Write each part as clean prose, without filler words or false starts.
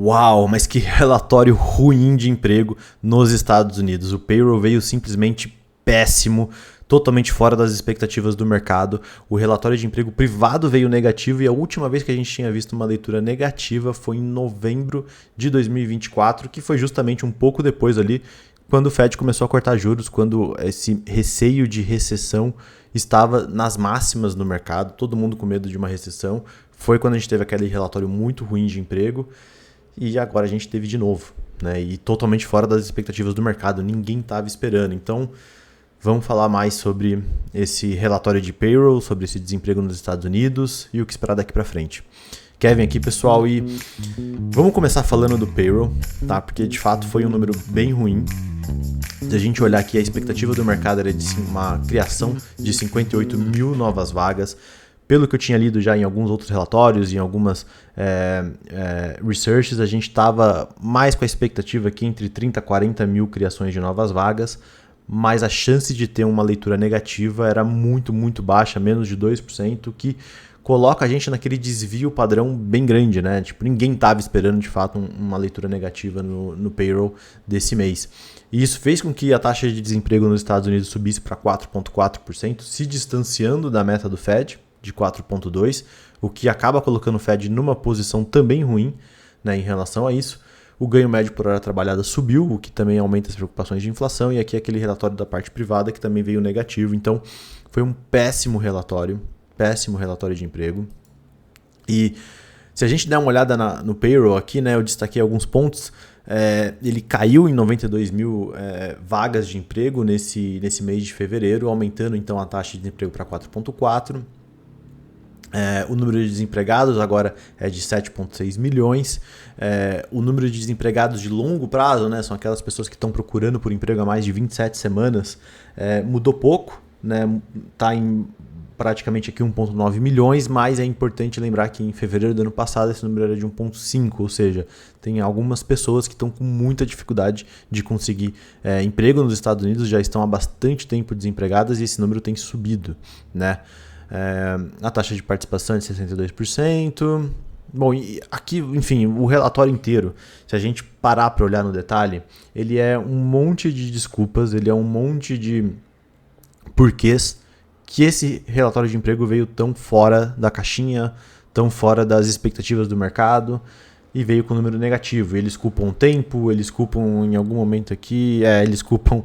Uau, mas que relatório ruim de emprego nos Estados Unidos. O payroll veio simplesmente péssimo, totalmente fora das expectativas do mercado. O relatório de emprego privado veio negativo e a última vez que a gente tinha visto uma leitura negativa foi em novembro de 2024, que foi justamente um pouco depois ali, quando o Fed começou a cortar juros, quando esse receio de recessão estava nas máximas no mercado, todo mundo com medo de uma recessão. Foi quando a gente teve aquele relatório muito ruim de emprego. E agora a gente teve de novo, né? E totalmente fora das expectativas do mercado, ninguém estava esperando. Então, vamos falar mais sobre esse relatório de payroll, sobre esse desemprego nos Estados Unidos e o que esperar daqui para frente. Kevin aqui, pessoal, e vamos começar falando do payroll, tá? Porque de fato foi um número bem ruim. Se a gente olhar aqui, a expectativa do mercado era de uma criação de 58 mil novas vagas. Pelo que eu tinha lido já em alguns outros relatórios, em algumas researches, a gente estava mais com a expectativa aqui entre 30 a 40 mil criações de novas vagas, mas a chance de ter uma leitura negativa era muito, muito baixa, menos de 2%, que coloca a gente naquele desvio padrão bem grande, né? Tipo, ninguém estava esperando de fato uma leitura negativa no payroll desse mês. E isso fez com que a taxa de desemprego nos Estados Unidos subisse para 4,4%, se distanciando da meta do Fed, de 4,2%, o que acaba colocando o Fed numa posição também ruim, né, em relação a isso. O ganho médio por hora trabalhada subiu, o que também aumenta as preocupações de inflação, e aqui aquele relatório da parte privada que também veio negativo. Então, foi um péssimo relatório de emprego. E se a gente der uma olhada no payroll aqui, né, eu destaquei alguns pontos. Ele caiu em 92 mil vagas de emprego nesse mês de fevereiro, aumentando então a taxa de desemprego para 4,4%. O número de desempregados agora é de 7,6 milhões. O número de desempregados de longo prazo, né, são aquelas pessoas que estão procurando por emprego há mais de 27 semanas, mudou pouco, né, está em praticamente aqui 1,9 milhões, mas é importante lembrar que em fevereiro do ano passado esse número era de 1,5, ou seja, tem algumas pessoas que estão com muita dificuldade de conseguir emprego nos Estados Unidos, já estão há bastante tempo desempregadas e esse número tem subido, né? A taxa de participação é de 62%. Bom, e aqui, enfim, o relatório inteiro, se a gente parar para olhar no detalhe, ele é um monte de desculpas, ele é um monte de porquês que esse relatório de emprego veio tão fora da caixinha, tão fora das expectativas do mercado e veio com um número negativo. Eles culpam o tempo, eles culpam em algum momento aqui, eles culpam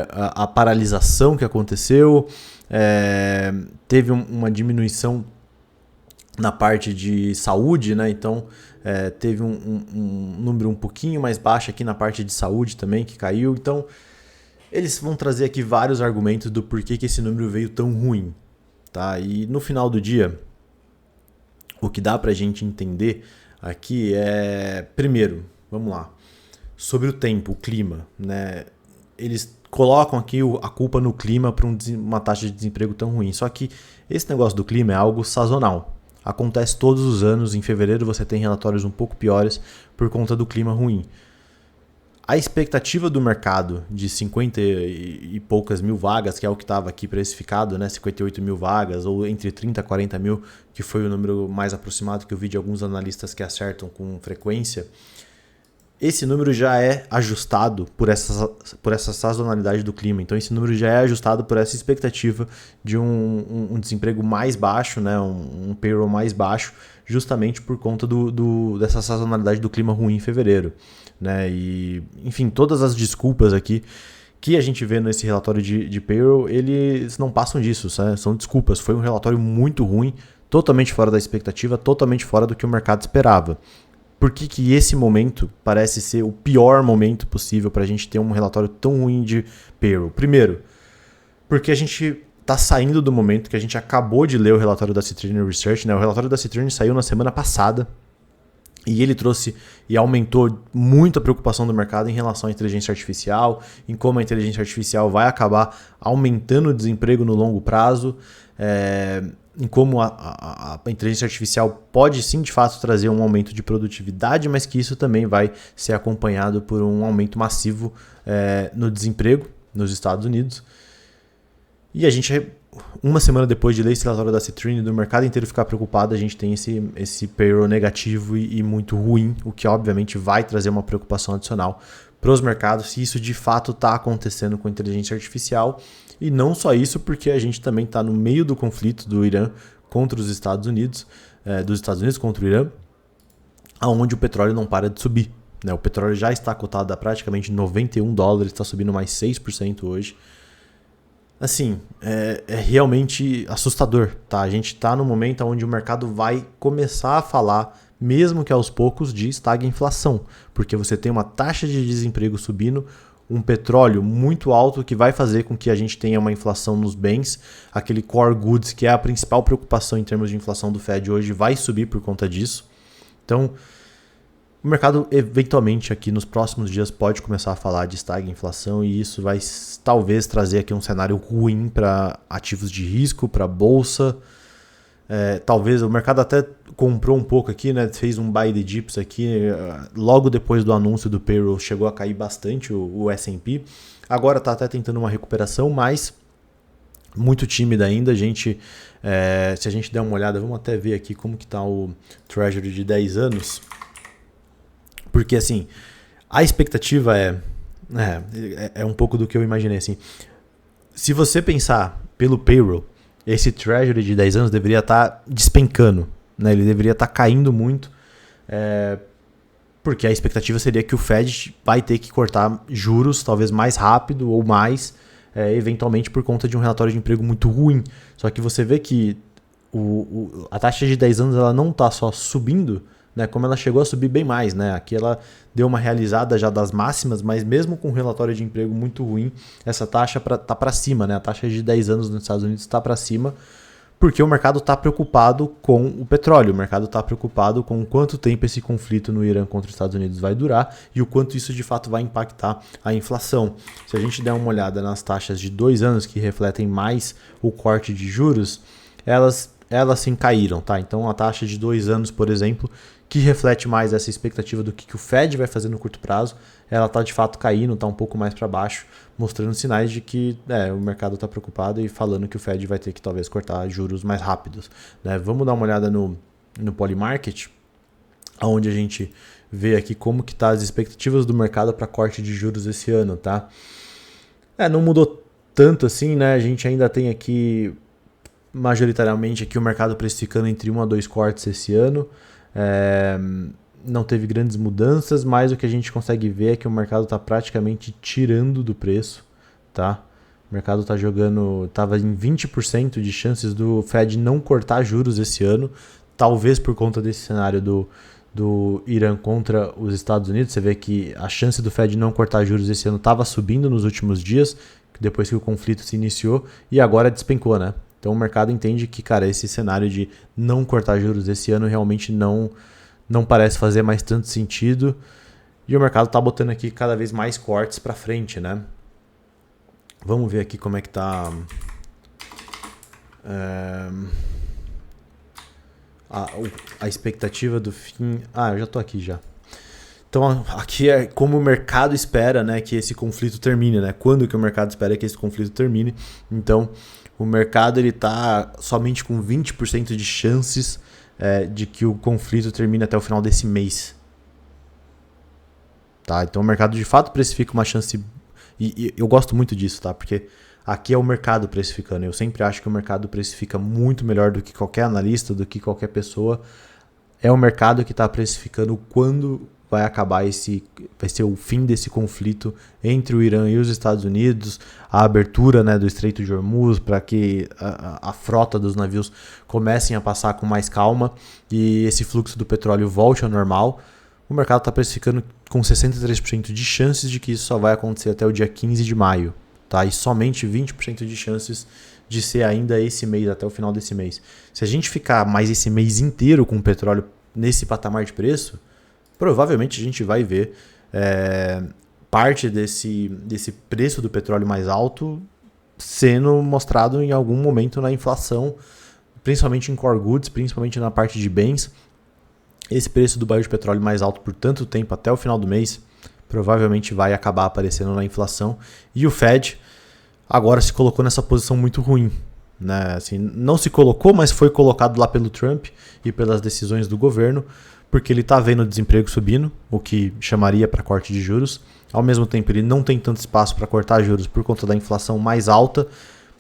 a paralisação que aconteceu. Teve uma diminuição na parte de saúde, né? Então teve um número um pouquinho mais baixo aqui na parte de saúde também, que caiu. Então eles vão trazer aqui vários argumentos do porquê que esse número veio tão ruim, tá? E no final do dia, o que dá pra gente entender aqui primeiro, vamos lá, sobre o tempo, o clima, né? Eles colocam aqui a culpa no clima para uma taxa de desemprego tão ruim. Só que esse negócio do clima é algo sazonal. Acontece todos os anos. Em fevereiro você tem relatórios um pouco piores por conta do clima ruim. A expectativa do mercado de 50 e poucas mil vagas, que é o que estava aqui precificado, né? 58 mil vagas, ou entre 30 e 40 mil, que foi o número mais aproximado que eu vi de alguns analistas que acertam com frequência. Esse número já é ajustado por essa sazonalidade do clima. Então, esse número já é ajustado por essa expectativa de um desemprego mais baixo, né? Um payroll mais baixo, justamente por conta dessa sazonalidade do clima ruim em fevereiro, né? E, enfim, todas as desculpas aqui que a gente vê nesse relatório de payroll, eles não passam disso, né? São desculpas. Foi um relatório muito ruim, totalmente fora da expectativa, totalmente fora do que o mercado esperava. Por que esse momento parece ser o pior momento possível para a gente ter um relatório tão ruim de payroll? Primeiro, porque a gente está saindo do momento que a gente acabou de ler o relatório da Citrin Research, né? O relatório da Citrin saiu na semana passada e ele trouxe e aumentou muito a preocupação do mercado em relação à inteligência artificial, em como a inteligência artificial vai acabar aumentando o desemprego no longo prazo, em como a inteligência artificial pode sim de fato trazer um aumento de produtividade, mas que isso também vai ser acompanhado por um aumento massivo no desemprego nos Estados Unidos. E a gente uma semana depois de ler esse relatório da Citrin, do mercado inteiro ficar preocupado, a gente tem esse payroll negativo e muito ruim, o que obviamente vai trazer uma preocupação adicional para os mercados, se isso de fato está acontecendo com a inteligência artificial. E não só isso, porque a gente também está no meio do conflito do Irã contra os Estados Unidos, dos Estados Unidos contra o Irã, onde o petróleo não para de subir. O petróleo já está cotado a praticamente $91, está subindo mais 6% hoje. Assim, é realmente assustador, tá? A gente está no momento onde o mercado vai começar a falar, mesmo que aos poucos, de estagflação, porque você tem uma taxa de desemprego subindo, um petróleo muito alto que vai fazer com que a gente tenha uma inflação nos bens, aquele core goods, que é a principal preocupação em termos de inflação do Fed hoje, vai subir por conta disso. Então, o mercado eventualmente aqui nos próximos dias pode começar a falar de estagflação e isso vai talvez trazer aqui um cenário ruim para ativos de risco, para a bolsa. Talvez o mercado até comprou um pouco aqui, né? Fez um buy the dips aqui, logo depois do anúncio do payroll chegou a cair bastante o S&P. Agora está até tentando uma recuperação, mas muito tímida ainda. Se a gente der uma olhada, vamos até ver aqui como que está o Treasury de 10 anos. Porque assim, a expectativa é um pouco do que eu imaginei. Assim. Se você pensar pelo payroll, esse Treasury de 10 anos deveria estar despencando, né? Ele deveria estar caindo muito, porque a expectativa seria que o Fed vai ter que cortar juros talvez mais rápido ou mais, eventualmente por conta de um relatório de emprego muito ruim. Só que você vê que a taxa de 10 anos ela não está só subindo, né, como ela chegou a subir bem mais, né? Aqui ela deu uma realizada já das máximas, mas mesmo com um relatório de emprego muito ruim, essa taxa tá para cima, né? A taxa de 10 anos nos Estados Unidos está para cima, porque o mercado está preocupado com o petróleo, o mercado está preocupado com quanto tempo esse conflito no Irã contra os Estados Unidos vai durar e o quanto isso de fato vai impactar a inflação. Se a gente der uma olhada nas taxas de 2 anos que refletem mais o corte de juros, elas sim caíram, tá? Então a taxa de 2 anos, por exemplo, que reflete mais essa expectativa do que o Fed vai fazer no curto prazo, ela está de fato caindo, está um pouco mais para baixo, mostrando sinais de que o mercado está preocupado e falando que o Fed vai ter que talvez cortar juros mais rápidos, né? Vamos dar uma olhada no Polymarket, onde a gente vê aqui como que tá as expectativas do mercado para corte de juros esse ano, tá? Não mudou tanto assim, né? A gente ainda tem aqui majoritariamente aqui o mercado precificando entre 1 a 2 cortes esse ano. Não teve grandes mudanças, mas o que a gente consegue ver é que o mercado está praticamente tirando do preço, tá? O mercado está estava em 20% de chances do Fed não cortar juros esse ano, talvez por conta desse cenário do Irã contra os Estados Unidos. Você vê que a chance do Fed não cortar juros esse ano estava subindo nos últimos dias, depois que o conflito se iniciou, e agora despencou, né? Então o mercado entende que, cara, esse cenário de não cortar juros esse ano realmente não parece fazer mais tanto sentido. E o mercado está botando aqui cada vez mais cortes para frente, né? Vamos ver aqui como é que tá a expectativa do fim. Eu já tô aqui já. Então aqui é como o mercado espera, né, que esse conflito termine, né? Quando que o mercado espera que esse conflito termine? Então o mercado está somente com 20% de chances de que o conflito termine até o final desse mês. Tá? Então o mercado de fato precifica uma chance, e eu gosto muito disso, tá? Porque aqui é o mercado precificando. Eu sempre acho que o mercado precifica muito melhor do que qualquer analista, do que qualquer pessoa. É o mercado que está precificando quando vai acabar vai ser o fim desse conflito entre o Irã e os Estados Unidos, a abertura, né, do Estreito de Hormuz para que a frota dos navios comecem a passar com mais calma e esse fluxo do petróleo volte ao normal. O mercado está precificando com 63% de chances de que isso só vai acontecer até o dia 15 de maio, tá? E somente 20% de chances de ser ainda esse mês, até o final desse mês. Se a gente ficar mais esse mês inteiro com o petróleo nesse patamar de preço, provavelmente a gente vai ver parte desse preço do petróleo mais alto sendo mostrado em algum momento na inflação, principalmente em core goods, principalmente na parte de bens. Esse preço do barril de petróleo mais alto por tanto tempo até o final do mês provavelmente vai acabar aparecendo na inflação. E o Fed agora se colocou nessa posição muito ruim, né? Assim, não se colocou, mas foi colocado lá pelo Trump e pelas decisões do governo, porque ele está vendo o desemprego subindo, o que chamaria para corte de juros. Ao mesmo tempo, ele não tem tanto espaço para cortar juros por conta da inflação mais alta.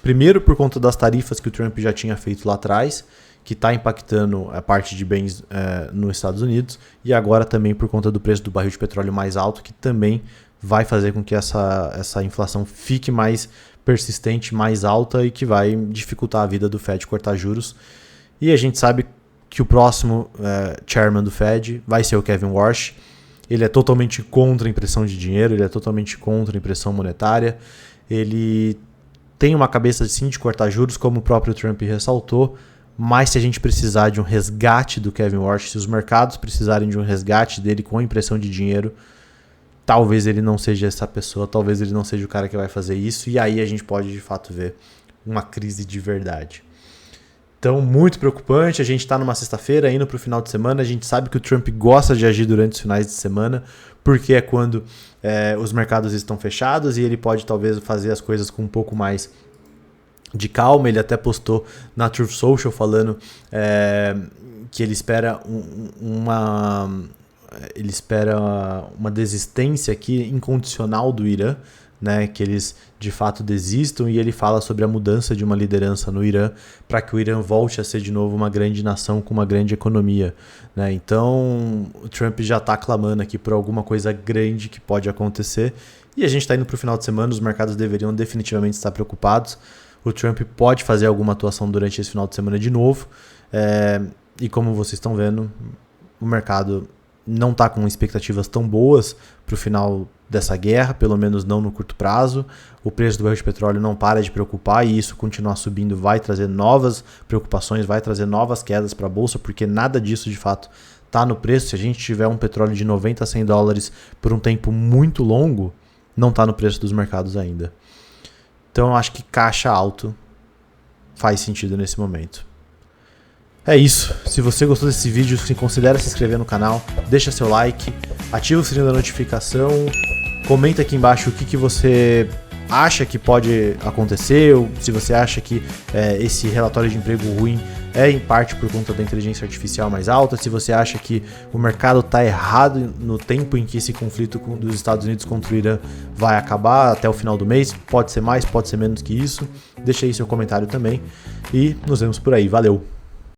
Primeiro, por conta das tarifas que o Trump já tinha feito lá atrás, que está impactando a parte de bens nos Estados Unidos, e agora também por conta do preço do barril de petróleo mais alto, que também vai fazer com que essa inflação fique mais persistente, mais alta e que vai dificultar a vida do Fed cortar juros. E a gente sabe que o próximo chairman do Fed vai ser o Kevin Warsh. Ele é totalmente contra a impressão de dinheiro, ele é totalmente contra a impressão monetária. Ele tem uma cabeça sim de cortar juros, como o próprio Trump ressaltou, mas se a gente precisar de um resgate do Kevin Warsh, se os mercados precisarem de um resgate dele com a impressão de dinheiro, talvez ele não seja essa pessoa, talvez ele não seja o cara que vai fazer isso, e aí a gente pode de fato ver uma crise de verdade. Então, muito preocupante, a gente está numa sexta-feira, indo para o final de semana, a gente sabe que o Trump gosta de agir durante os finais de semana, porque é quando os mercados estão fechados e ele pode talvez fazer as coisas com um pouco mais de calma. Ele até postou na Truth Social falando que ele espera uma desistência aqui incondicional do Irã, né, que eles de fato desistam, e ele fala sobre a mudança de uma liderança no Irã para que o Irã volte a ser de novo uma grande nação com uma grande economia, né? Então o Trump já está clamando aqui por alguma coisa grande que pode acontecer, e a gente está indo para o final de semana, os mercados deveriam definitivamente estar preocupados. O Trump pode fazer alguma atuação durante esse final de semana de novo, e como vocês estão vendo, o mercado não está com expectativas tão boas para o final dessa guerra, pelo menos não no curto prazo. O preço do barril de petróleo não para de preocupar, e isso continuar subindo vai trazer novas preocupações, vai trazer novas quedas para a bolsa, porque nada disso de fato está no preço. Se a gente tiver um petróleo de 90 a 100 dólares por um tempo muito longo, não está no preço dos mercados ainda. Então eu acho que caixa alto faz sentido nesse momento. É isso. Se você gostou desse vídeo, considere se inscrever no canal, deixa seu like, ativa o sininho da notificação, comenta aqui embaixo o que você acha que pode acontecer, ou se você acha que esse relatório de emprego ruim é em parte por conta da inteligência artificial mais alta, se você acha que o mercado está errado no tempo em que esse conflito dos Estados Unidos contra o Irã vai acabar até o final do mês, pode ser mais, pode ser menos que isso. Deixa aí seu comentário também e nos vemos por aí. Valeu!